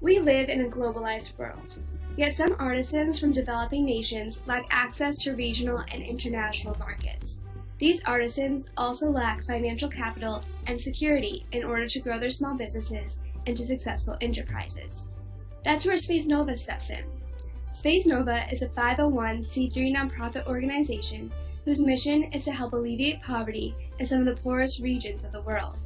We live in a globalized world, yet some artisans from developing nations lack access to regional and international markets. These artisans also lack financial capital and security in order to grow their small businesses into successful enterprises. That's where Spes Nova steps in. Spes Nova is a 501c3 nonprofit organization whose mission is to help alleviate poverty in some of the poorest regions of the world.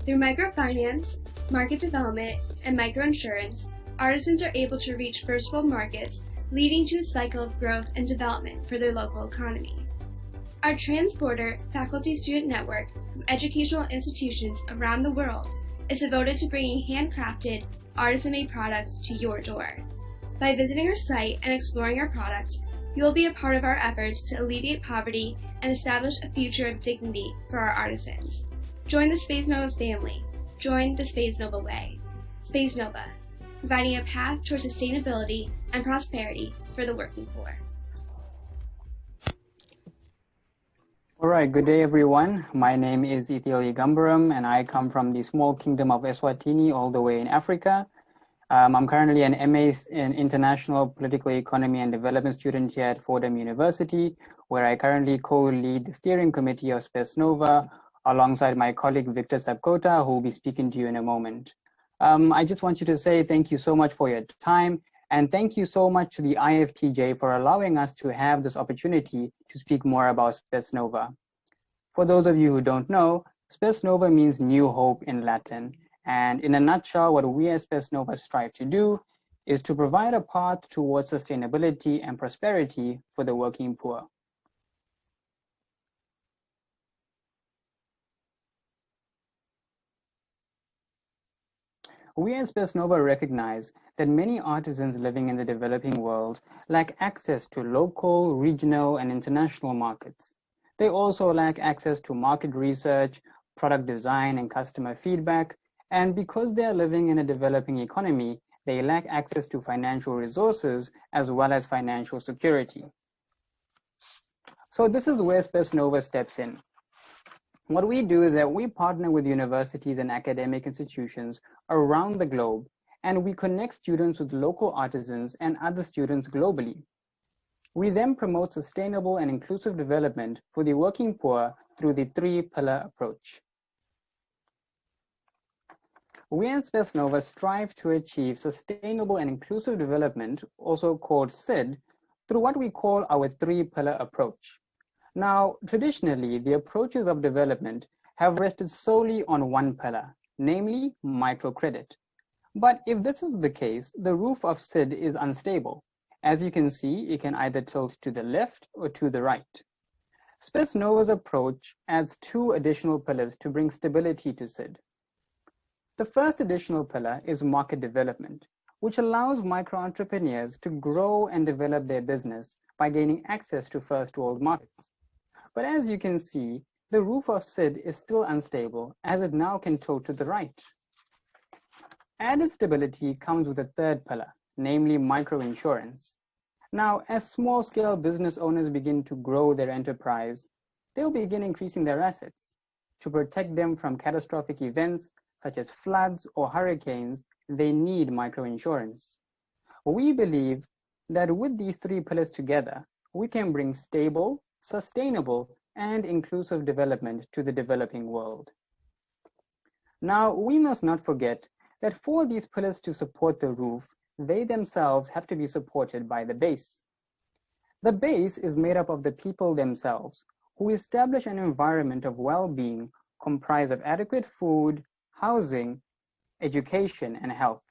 Through microfinance, market development, and microinsurance, artisans are able to reach first world markets, leading to a cycle of growth and development for their local economy. Our Transborder faculty-student network of educational institutions around the world is devoted to bringing handcrafted, artisan-made products to your door. By visiting our site and exploring our products, you will be a part of our efforts to alleviate poverty and establish a future of dignity for our artisans. Join the Spes Nova family. Join the Spes Nova way. Spes Nova, providing a path toward sustainability and prosperity for the working poor. All right, good day everyone. My name is IFTJ Gambaram and I come from the small kingdom of Eswatini all the way in Africa. I'm currently an MA in International Political Economy and Development student here at Fordham University, where I currently co-lead the steering committee of Spes Nova alongside my colleague Victor Sapkota, who will be speaking to you in a moment. I just want you to say thank you so much for your time, and thank you so much to the IFTJ for allowing us to have this opportunity to speak more about Spes Nova. For those of you who don't know, Spes Nova means new hope in Latin. And in a nutshell, what we as Spes Nova strive to do is to provide a path towards sustainability and prosperity for the working poor. We as Spes Nova recognize that many artisans living in the developing world lack access to local, regional, and international markets. They also lack access to market research, product design, and customer feedback. And because they are living in a developing economy, they lack access to financial resources as well as financial security. So this is where Spes Nova steps in. What we do is that we partner with universities and academic institutions around the globe, and we connect students with local artisans and other students globally. We then promote sustainable and inclusive development for the working poor through the three-pillar approach. We at Spes Nova strive to achieve sustainable and inclusive development, also called SID, through what we call our three-pillar approach. Now, traditionally, the approaches of development have rested solely on one pillar, namely microcredit. But if this is the case, the roof of SID is unstable. As you can see, it can either tilt to the left or to the right. Spes Nova's approach adds two additional pillars to bring stability to SID. The first additional pillar is market development, which allows micro-entrepreneurs to grow and develop their business by gaining access to first world markets. But as you can see, the roof of SID is still unstable as it now can tilt to the right. Added stability comes with a third pillar, namely microinsurance. Now, as small-scale business owners begin to grow their enterprise, they'll begin increasing their assets. To protect them from catastrophic events, such as floods or hurricanes, they need microinsurance. We believe that with these three pillars together, we can bring stable, sustainable, and inclusive development to the developing world. Now, we must not forget that for these pillars to support the roof, they themselves have to be supported by the base. The base is made up of the people themselves, who establish an environment of well-being comprised of adequate food, housing, education, and health.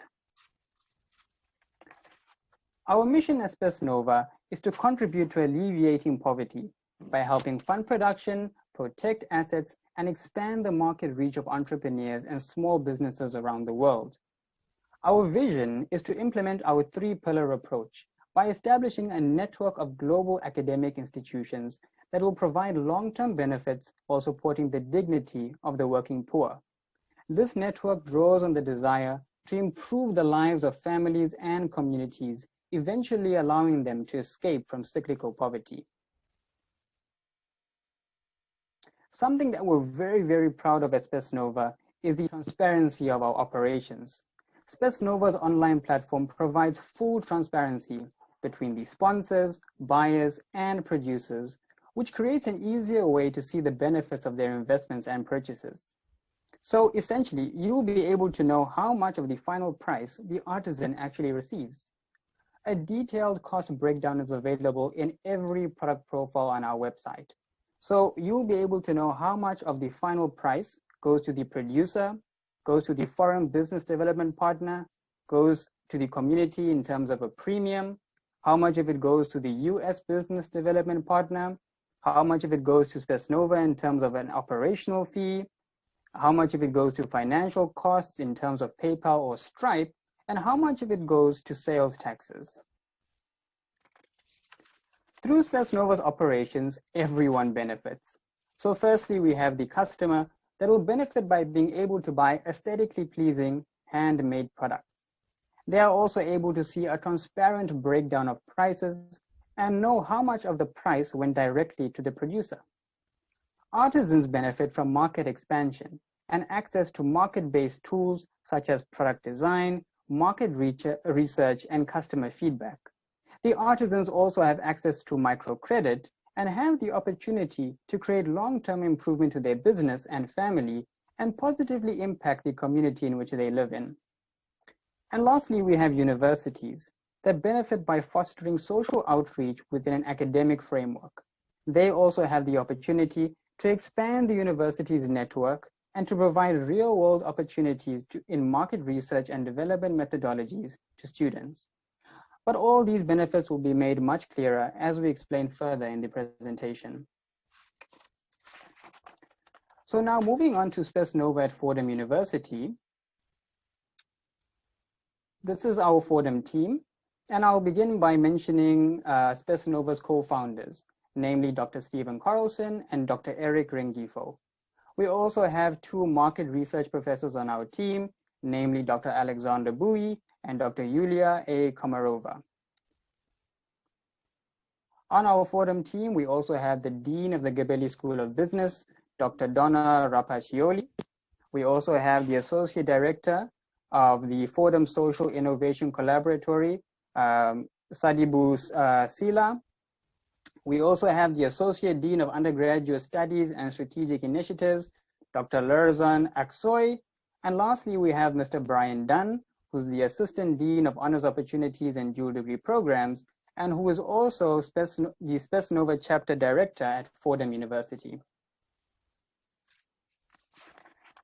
Our mission at Spes Nova is to contribute to alleviating poverty by helping fund production, protect assets, and expand the market reach of entrepreneurs and small businesses around the world. Our vision is to implement our three-pillar approach by establishing a network of global academic institutions that will provide long-term benefits while supporting the dignity of the working poor. This network draws on the desire to improve the lives of families and communities, eventually allowing them to escape from cyclical poverty. Something that we're very, very proud of at Spes Nova is the transparency of our operations. Spes Nova's online platform provides full transparency between the sponsors, buyers, and producers, which creates an easier way to see the benefits of their investments and purchases. So essentially, you'll be able to know how much of the final price the artisan actually receives. A detailed cost breakdown is available in every product profile on our website. So you'll be able to know how much of the final price goes to the producer, goes to the foreign business development partner, goes to the community in terms of a premium, how much of it goes to the US business development partner, how much of it goes to Spes Nova in terms of an operational fee, how much of it goes to financial costs in terms of PayPal or Stripe, and how much of it goes to sales taxes. Through Spes Nova's operations, everyone benefits. So firstly, we have the customer that will benefit by being able to buy aesthetically pleasing handmade products. They are also able to see a transparent breakdown of prices and know how much of the price went directly to the producer. Artisans benefit from market expansion and access to market-based tools such as product design, market research, and customer feedback. The artisans also have access to microcredit and have the opportunity to create long-term improvement to their business and family and positively impact the community in which they live in. And lastly, we have universities that benefit by fostering social outreach within an academic framework. They also have the opportunity to expand the university's network and to provide real-world opportunities in market research and development methodologies to students. But all these benefits will be made much clearer as we explain further in the presentation. So now moving on to Spes Nova at Fordham University. This is our Fordham team, and I'll begin by mentioning Spes Nova's co-founders, namely Dr. Stephen Carlson and Dr. Eric Rengifo. We also have two market research professors on our team, namely Dr. Alexander Bowie and Dr. Yulia A. Komarova. On our Fordham team, we also have the Dean of the Gabelli School of Business, Dr. Donna Rapaccioli. We also have the Associate Director of the Fordham Social Innovation Collaboratory, Sadibou Sila. We also have the Associate Dean of Undergraduate Studies and Strategic Initiatives, Dr. Lerzan Aksoy. And lastly, we have Mr. Brian Dunn, who's the Assistant Dean of Honors Opportunities and Dual Degree Programs, and who is also the Spes Nova Chapter Director at Fordham University.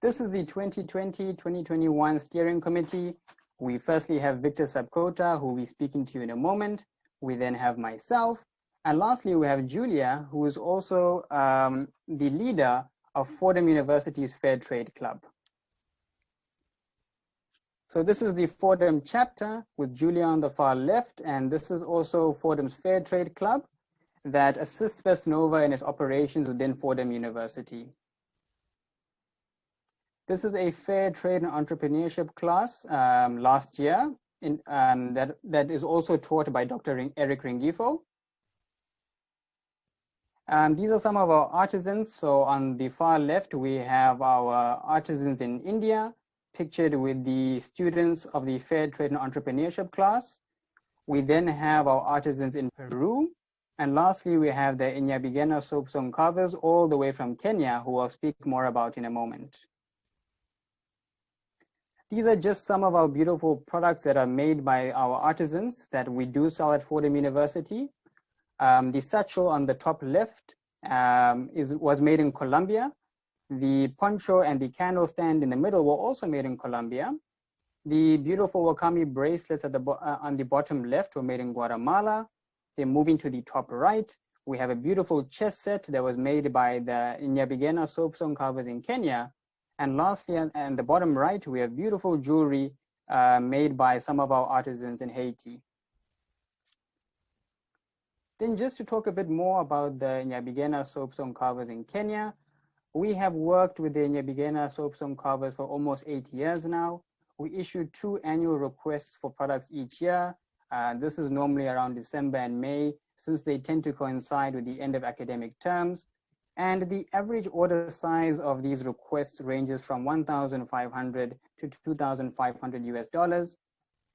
This is the 2020-2021 Steering Committee. We firstly have Victor Sabkota, who will be speaking to you in a moment. We then have myself. And lastly, we have Julia, who is also the leader of Fordham University's Fair Trade Club. So this is the Fordham chapter with Julia on the far left, and this is also Fordham's Fair Trade Club that assists Spes Nova in its operations within Fordham University. This is a fair trade and entrepreneurship class last year that is also taught by Dr. Eric Rengifo. These are some of our artisans. So on the far left, we have our artisans in India, pictured with the students of the Fair Trade and Entrepreneurship class. We then have our artisans in Peru. And lastly, we have the Inyabigena soapstone carvers all the way from Kenya, who I'll speak more about in a moment. These are just some of our beautiful products that are made by our artisans that we do sell at Fordham University. The satchel on the top left was made in Colombia. The poncho and the candle stand in the middle were also made in Colombia. The beautiful wakame bracelets at on the bottom left were made in Guatemala. Then moving to the top right, we have a beautiful chess set that was made by the Inyabigena soapstone carvers in Kenya. And lastly, and the bottom right, we have beautiful jewelry made by some of our artisans in Haiti. Then just to talk a bit more about the Inyabigena soapstone carvers in Kenya, we have worked with the Inyabigena soapstone carvers for almost 8 years now. We issue 2 annual requests for products each year. This is normally around December and May, since they tend to coincide with the end of academic terms. And the average order size of these requests ranges from 1,500 to 2,500 US dollars.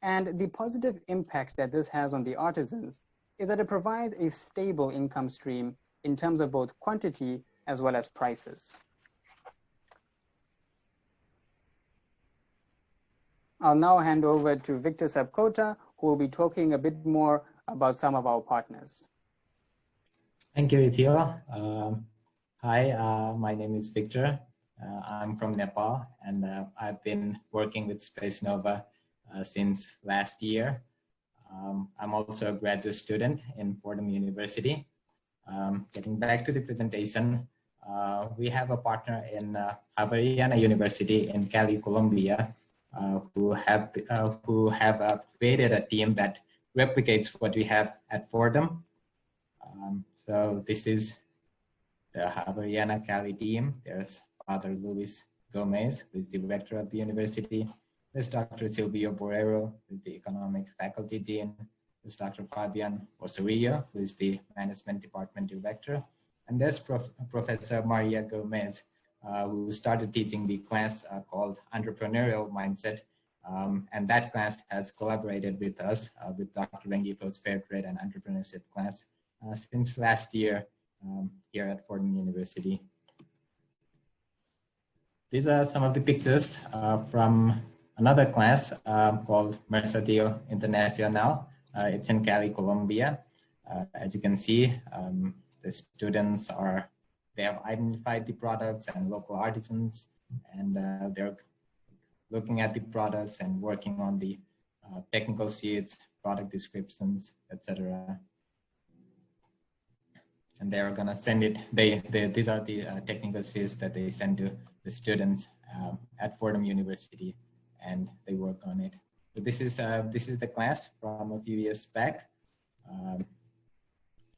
And the positive impact that this has on the artisans is that it provides a stable income stream in terms of both quantity as well as prices. I'll now hand over to Victor Sapkota, who will be talking a bit more about some of our partners. Thank you, Ithio. Hi, my name is Victor. I'm from Nepal, and I've been working with Space Nova since last year. I'm also a graduate student in Fordham University. Getting back to the presentation, we have a partner in Javeriana University in Cali, Colombia, who have created a team that replicates what we have at Fordham. So this is the Javeriana Cali team. There's Father Luis Gomez, who is the director of the university. There's Dr. Silvio Borrero, who is the economic faculty dean. There's Dr. Fabian Osorio, who is the management department director. And there's Professor Maria Gomez, who started teaching the class called Entrepreneurial Mindset. And that class has collaborated with us, with Dr. Rengifo's Fair Trade and Entrepreneurship class since last year here at Fordham University. These are some of the pictures from another class called Mercadillo Internacional. It's in Cali, Colombia. As you can see, the students they have identified the products and local artisans, and they're looking at the products and working on the technical sheets, product descriptions, etc. And they're gonna send it. These are the technical sheets that they send to the students at Fordham University, and they work on it. So this is the class from a few years back,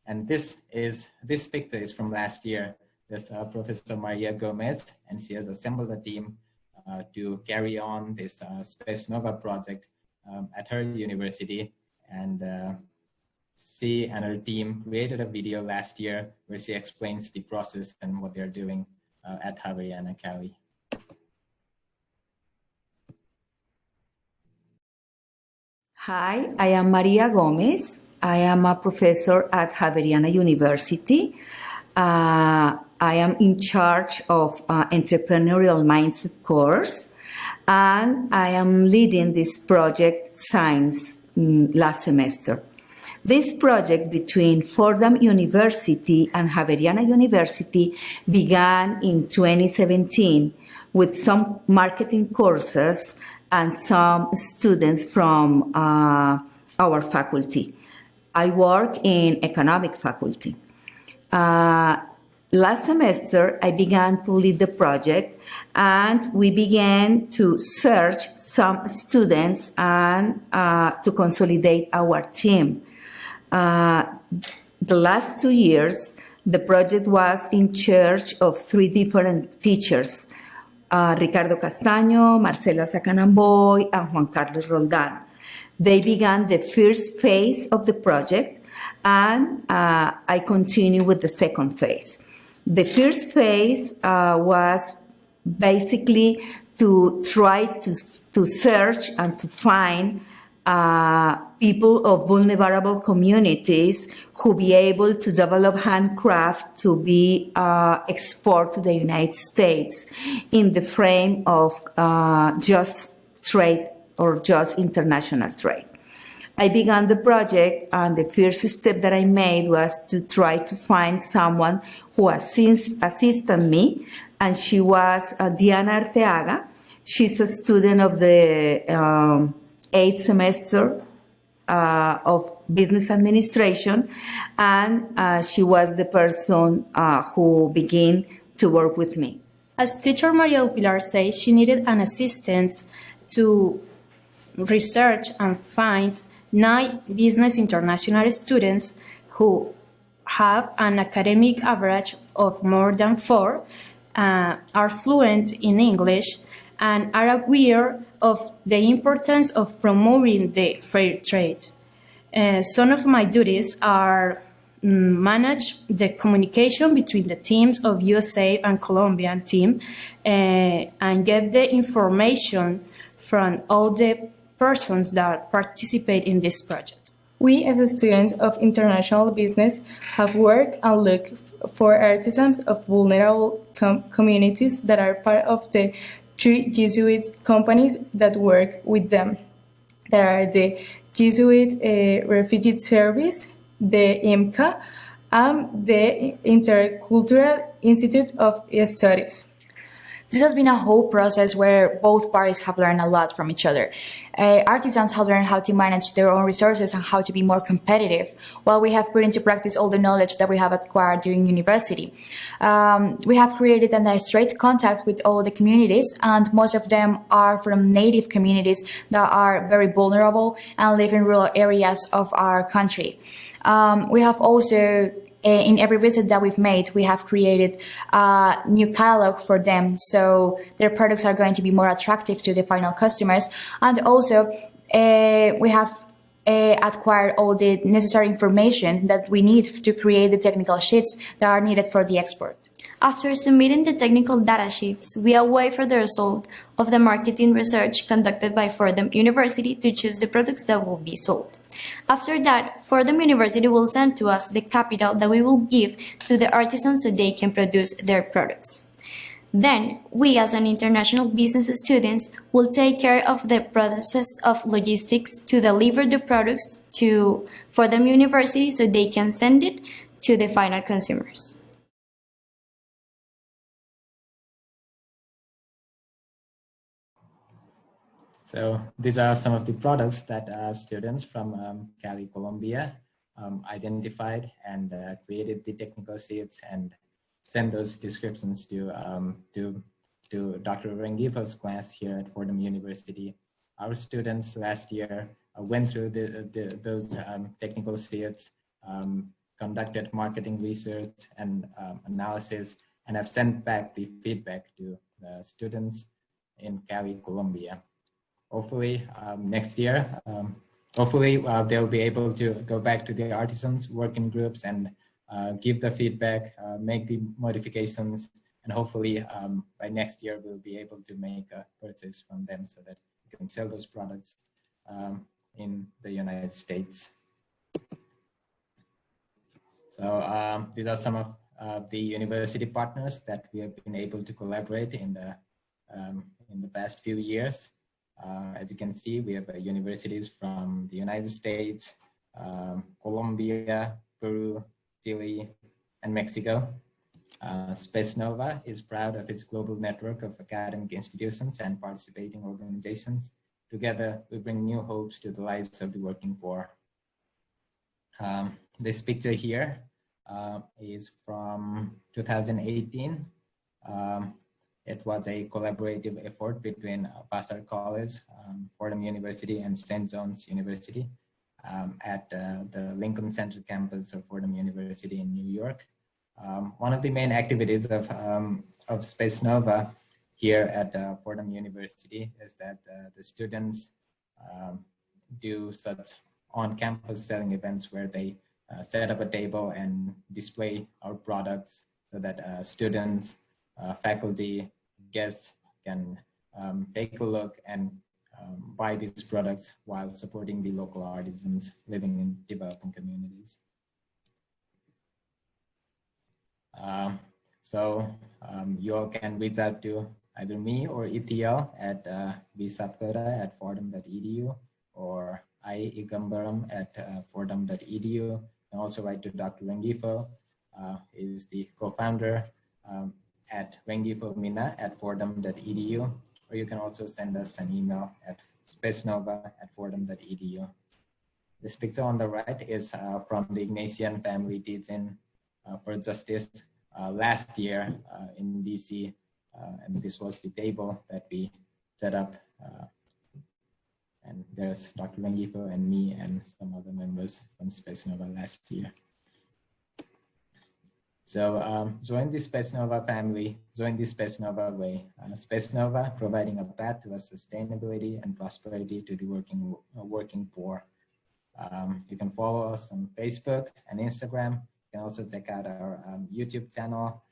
and this picture is from last year. There's Professor Maria Gomez, and she has assembled a team to carry on this Space Nova project at her university, and she and her team created a video last year where she explains the process and what they're doing at Javeriana Cali. Hi, I am Maria Gomez. I am a professor at Javeriana University. I am in charge of entrepreneurial mindset course, and I am leading this project since last semester. This project between Fordham University and Javeriana University began in 2017 with some marketing courses and some students from our faculty. I work in economic faculty. Last semester, I began to lead the project, and we began to search some students and to consolidate our team. The last 2 years, the project was in charge of 3 different teachers, Ricardo Castaño, Marcela Sacanamboy, and Juan Carlos Roldan. They began the first phase of the project, and I continue with the second phase. The first phase was basically to try to search and to find people of vulnerable communities who be able to develop handcraft to be exported to the United States in the frame of just trade or just international trade. I began the project, and the first step that I made was to try to find someone who assisted me, and she was Diana Arteaga. She's a student of the 8th semester of business administration, and she was the person who began to work with me. As teacher Maria Pilar says, she needed an assistant to research and find 9 business international students who have an academic average of more than 4, are fluent in English, and are aware of the importance of promoting the fair trade. Some of my duties are manage the communication between the teams of USA and Colombian team and get the information from all the persons that participate in this project. We, as students of international business, have worked and looked for artisans of vulnerable communities that are part of the 3 Jesuit companies that work with them. There are the Jesuit Refugee Service, the IMCA, and the Intercultural Institute of Studies. This has been a whole process where both parties have learned a lot from each other. Artisans have learned how to manage their own resources and how to be more competitive, while we have put into practice all the knowledge that we have acquired during university. We have created a straight contact with all the communities, and most of them are from native communities that are very vulnerable and live in rural areas of our country. We have also in every visit that we've made, we have created a new catalog for them, so their products are going to be more attractive to the final customers. And also, we have acquired all the necessary information that we need to create the technical sheets that are needed for the export. After submitting the technical data sheets, we await for the result of the marketing research conducted by Fordham University to choose the products that will be sold. After that, Fordham University will send to us the capital that we will give to the artisans so they can produce their products. Then, we as an international business students will take care of the process of logistics to deliver the products to Fordham University so they can send it to the final consumers. So these are some of the products that students from Cali, Colombia identified and created the technical sheets and sent those descriptions to Dr. Rengifo's class here at Fordham University. Our students last year went through those technical sheets, conducted marketing research and analysis, and have sent back the feedback to the students in Cali, Colombia. Hopefully next year, they'll be able to go back to the artisans, work in groups, and give the feedback, make the modifications, and hopefully by next year we'll be able to make a purchase from them so that we can sell those products in the United States. So these are some of the university partners that we have been able to collaborate in the past few years. As you can see, we have universities from the United States, Colombia, Peru, Chile, and Mexico. Spes Nova is proud of its global network of academic institutions and participating organizations. Together, we bring new hopes to the lives of the working poor. This picture here is from 2018. It was a collaborative effort between Vassar College, Fordham University, and St. John's University at the Lincoln Center campus of Fordham University in New York. One of the main activities of Spes Nova here at Fordham University is that the students do such on-campus selling events where they set up a table and display our products so that students, faculty, guests can take a look and buy these products while supporting the local artisans living in developing communities. You all can reach out to either me or ETL at vsapkota@fordham.edu or igambaram at fordham.edu, and also write to Dr. Rengifo, is the co-founder, at rengifomina@fordham.edu, or you can also send us an email at spesnova@fordham.edu. This picture on the right is from the Ignatian Family Teaching for Justice last year in DC, and this was the table that we set up. And there's Dr. Rengifo and me and some other members from Spes Nova last year. So join the Spes Nova family, join the Spes Nova way. Spes Nova providing a path to sustainability and prosperity to the working poor. You can follow us on Facebook and Instagram. You can also check out our YouTube channel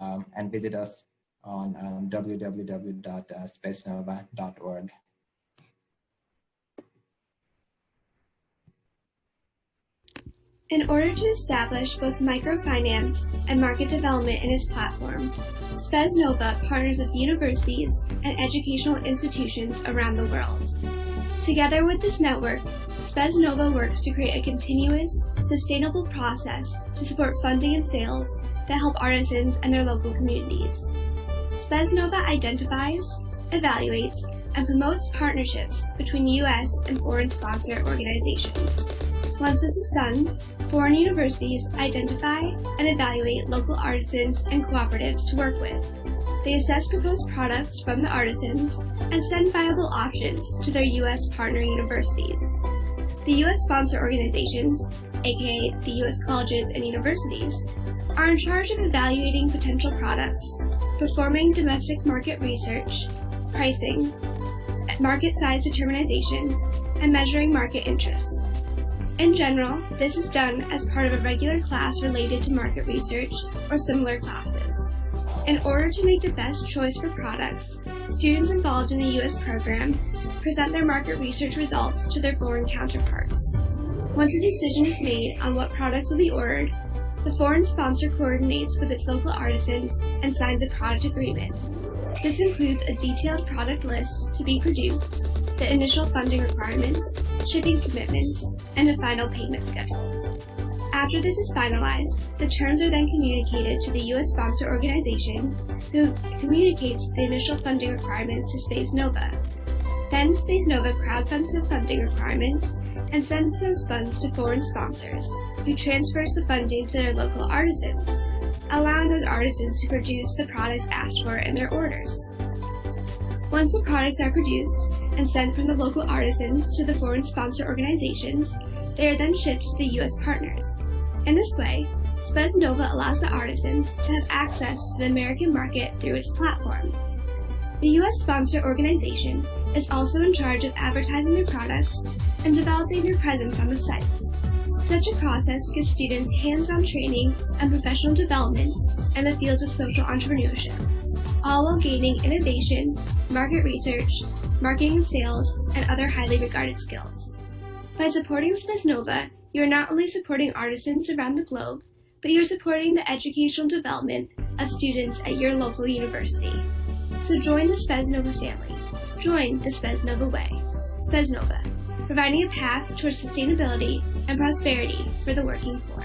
and visit us on www.spesnova.org. In order to establish both microfinance and market development in its platform, Spes Nova partners with universities and educational institutions around the world. Together with this network, Spes Nova works to create a continuous, sustainable process to support funding and sales that help artisans and their local communities. Spes Nova identifies, evaluates, and promotes partnerships between U.S. and foreign sponsor organizations. Once this is done, foreign universities identify and evaluate local artisans and cooperatives to work with. They assess proposed products from the artisans and send viable options to their U.S. partner universities. The U.S. sponsor organizations, aka the U.S. colleges and universities, are in charge of evaluating potential products, performing domestic market research, pricing, market size determination, and measuring market interest. In general, this is done as part of a regular class related to market research or similar classes. In order to make the best choice for products, students involved in the U.S. program present their market research results to their foreign counterparts. Once a decision is made on what products will be ordered, the foreign sponsor coordinates with its local artisans and signs a product agreement. This includes a detailed product list to be produced, the initial funding requirements, shipping commitments, and a final payment schedule. After this is finalized, the terms are then communicated to the U.S. sponsor organization, who communicates the initial funding requirements to Spes Nova. Then Spes Nova crowdfunds the funding requirements and sends those funds to foreign sponsors, who transfers the funding to their local artisans, allowing those artisans to produce the products asked for in their orders. Once the products are produced and sent from the local artisans to the foreign sponsor organizations, they are then shipped to the U.S. partners. In this way, Spes Nova allows the artisans to have access to the American market through its platform. The U.S. sponsor organization is also in charge of advertising their products and developing their presence on the site. Such a process gives students hands-on training and professional development in the fields of social entrepreneurship, all while gaining innovation, market research, marketing and sales, and other highly regarded skills. By supporting Spes Nova, you are not only supporting artisans around the globe, but you're supporting the educational development of students at your local university. So join the Spes Nova family. Join the Spes Nova way. Spes Nova, providing a path towards sustainability and prosperity for the working poor.